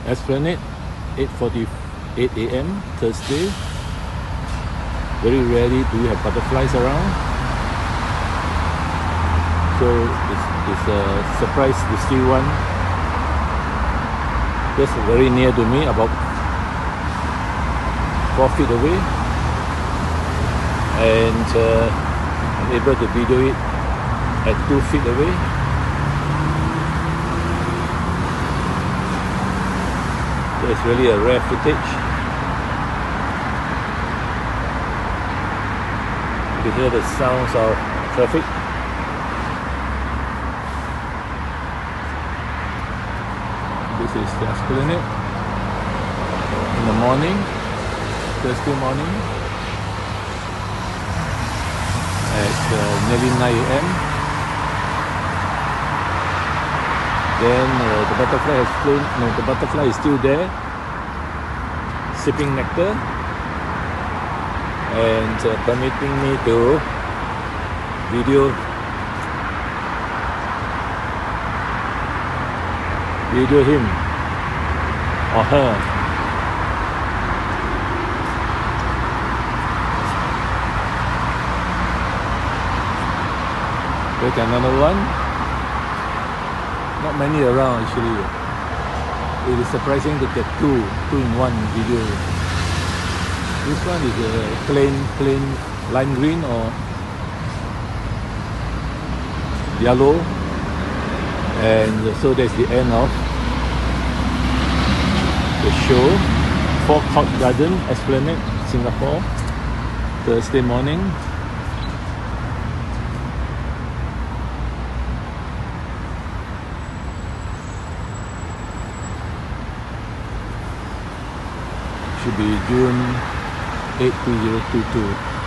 Esplanade, 8:48 AM, Thursday. Very rarely do we have butterflies around, so it's a surprise to see one just very near to me, about 4 feet away, and I'm able to video it at 2 feet away. So it's really a rare footage. You can hear the sounds of traffic. This is the Esplanade in the morning, Thursday morning at nearly 9 AM. Then the butterfly has flown. No, the butterfly is still there, sipping nectar and permitting me to video him or her. There's another one. Not many around actually. It is surprising to get two in one video. This one is a plain lime green or yellow, and so that's the end of the show. Forecourt Garden Esplanade Singapore, Thursday morning. Should be June 8, 2022.